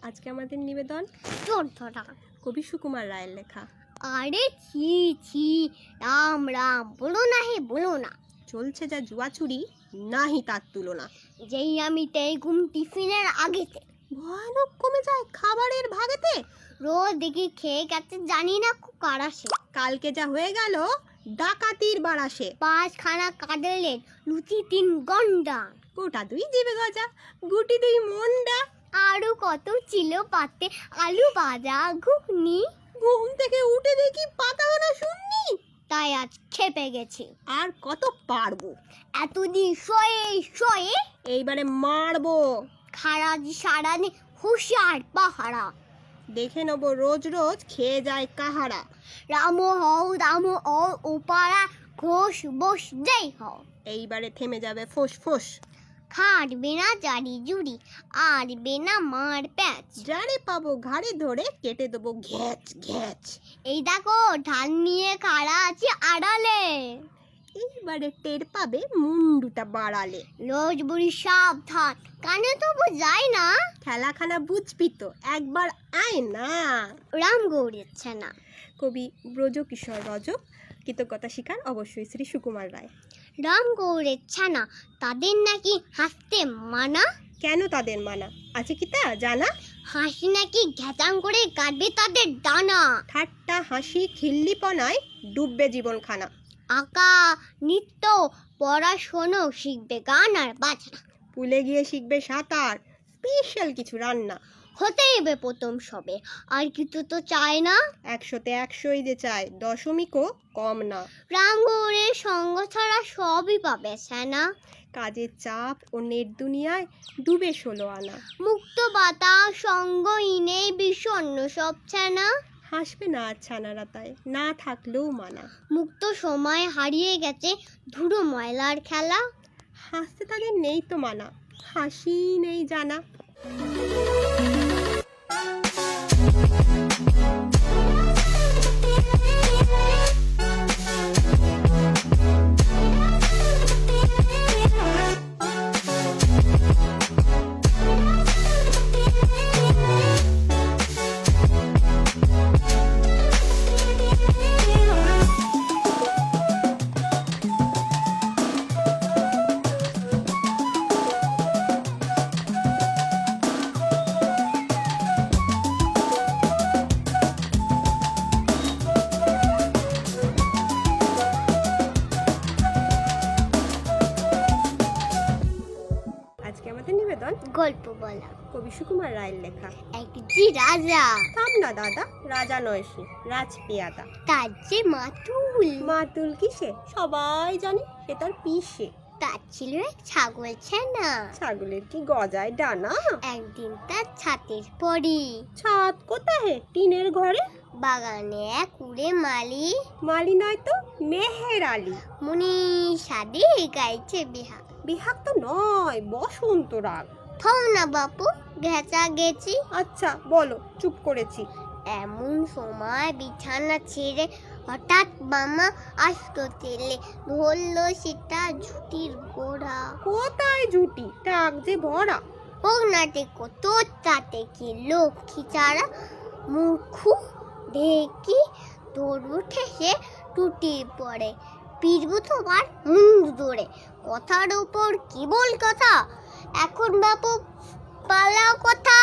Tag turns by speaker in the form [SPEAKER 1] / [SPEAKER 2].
[SPEAKER 1] আজকে আমাদের নিবেদন
[SPEAKER 2] চোরধরা
[SPEAKER 1] কবি সুকুমার রায়ের লেখা।
[SPEAKER 2] আরে ছি ছি, রাম রাম বলো না হে বলো না,
[SPEAKER 1] চলছে যা জুয়া চুরি নাহি তার তুলনা।
[SPEAKER 2] যেই আমি তেই ঘুম টিফিনের আগেতে,
[SPEAKER 1] ভয়ানক কমে যায় খাবারের ভাগেতে।
[SPEAKER 2] রোজ দেখি খেয়ে গেছে জানি না কারাসে,
[SPEAKER 1] কালকে যা হয়ে গেল ডাকাতির বারাসে।
[SPEAKER 2] 5খানা কাটলেট, লুচি 3 গন্ডা,
[SPEAKER 1] গোটা 2 জিবে গজা, গুটি 2 মন্ডা।
[SPEAKER 2] আরো কত ছিল পাতে, আলু ভাজা ঘুগনি।
[SPEAKER 1] ঘুম থেকে উঠে দেখি পাতাখানা শুননি।
[SPEAKER 2] তাই আজ খেপে গেছি,
[SPEAKER 1] আর কত পারবো,
[SPEAKER 2] এতদিন শয়ে শয়ে
[SPEAKER 1] এইবারে মারবো।
[SPEAKER 2] সারাদিন হুঁশিয়ার পাহারা,
[SPEAKER 1] দেখে নেবো রোজ রোজ খেয়ে যায় কাহারা।
[SPEAKER 2] রাম হও ওপারা, ঘোষ বস যেই হও,
[SPEAKER 1] এইবারে থেমে যাবে ফোস ফোস।
[SPEAKER 2] খাটবে না জারি জুড়ি, আরবে না মার প্যাচ।
[SPEAKER 1] যারে পাবো ঘাড়ে ধরে কেটে দেবো ঘ্যাচ ঘ্যাচ।
[SPEAKER 2] এই দেখো ঢাল নিয়ে খাড়া আছে আড়ালে,
[SPEAKER 1] এইবারে টের পাবে মুন্ডুটা বাড়ালে।
[SPEAKER 2] রোজ বুড়ি সাবধান, কানে তো বোঝায় না,
[SPEAKER 1] খেলাখানা বুঝবি তো একবার আয় না।
[SPEAKER 2] রাম গৌড়েছে না।
[SPEAKER 1] কবি ব্রজকিশোর রজক, কৃতজ্ঞতা স্বীকার অবশ্যই শ্রী সুকুমার রায়।
[SPEAKER 2] রাম গৌড়েছে না, তাদের নাকি হাসতে মানা,
[SPEAKER 1] কেন তাদের মানা আছে কি তা জানা?
[SPEAKER 2] হাসি নাকি ঘ্যাচাং করে কাটবে তাদের ডানা,
[SPEAKER 1] ঠাট্টা হাসি খিল্লিপনায় ডুববে জীবনখানা।
[SPEAKER 2] আঁকা নৃত্য পড়াশোনা শিখবে গান আর বাজনা,
[SPEAKER 1] পুলে গিয়ে শিখবে সাঁতার, স্পেশাল কিছু রান্না।
[SPEAKER 2] হতেই হবে প্রথম সবে, আর কিছু তো চায় না।
[SPEAKER 1] 100তে 100ই যে চায়, দশমিকও কম না।
[SPEAKER 2] রাম গৌড়ের সঙ্গ ছাড়া সবই পাবে সেনা,
[SPEAKER 1] কাজের চাপ ও নেট দুনিয়ায় ডুবে 16 আনা।
[SPEAKER 2] মুক্ত বাতাস সঙ্গহীনে বিষণ্ণ সব ছানা,
[SPEAKER 1] হাসবে না আর ছানারা তাই না থাকলেও মানা।
[SPEAKER 2] মুক্ত সময় হারিয়ে গেছে ধুলো ময়লার খেলা,
[SPEAKER 1] হাসতে তাদের নেই তো মানা, হাসি নেই জানা। আজকে আমাদের নিবেদন
[SPEAKER 2] গল্প বলা
[SPEAKER 1] কবি সুকুমার রায়ের লেখা।
[SPEAKER 2] একটি রাজা,
[SPEAKER 1] থাম না দাদা, রাজা নয় সে রাজপেয়াদা।
[SPEAKER 2] তার যে মাতুল,
[SPEAKER 1] মাতুল কিসে সবাই জানে, সে তার পিসে।
[SPEAKER 2] তার ছিল এক ছাগল ছানা,
[SPEAKER 1] ছাগলের কি গজায় ডানা?
[SPEAKER 2] একদিন তার ছাতের পরি,
[SPEAKER 1] ছাদ কোথায়? টিনের ঘরে।
[SPEAKER 2] বাগানে এক উড়ে মালি,
[SPEAKER 1] মালি নয় তো মেহের আলী।
[SPEAKER 2] মুনি সাদে গাইছে বিহা।
[SPEAKER 1] বিহাক তো নয়, বসন্ত রাগ।
[SPEAKER 2] থম না বাপু, ঘেঁচা গেছি।
[SPEAKER 1] আচ্ছা বলো, চুপ করেছি।
[SPEAKER 2] এমন সময় বিছানা ছেড়ে হঠাৎ মামা আসতো তেলে, ধরলো সেটা ঝুটির গোড়া।
[SPEAKER 1] কোথায় জুটি, টাক যে ভরা।
[SPEAKER 2] হোক না টেকো তোর তাতে কি লক্ষ্মী চারা, মুখু দেখি তোর উঠে সে টুটির পড়ে, পিরবু তোমার মুন্ডু দৌড়ে। কথার ওপর কি বল কথা, এখন বাপু পালাও কথা।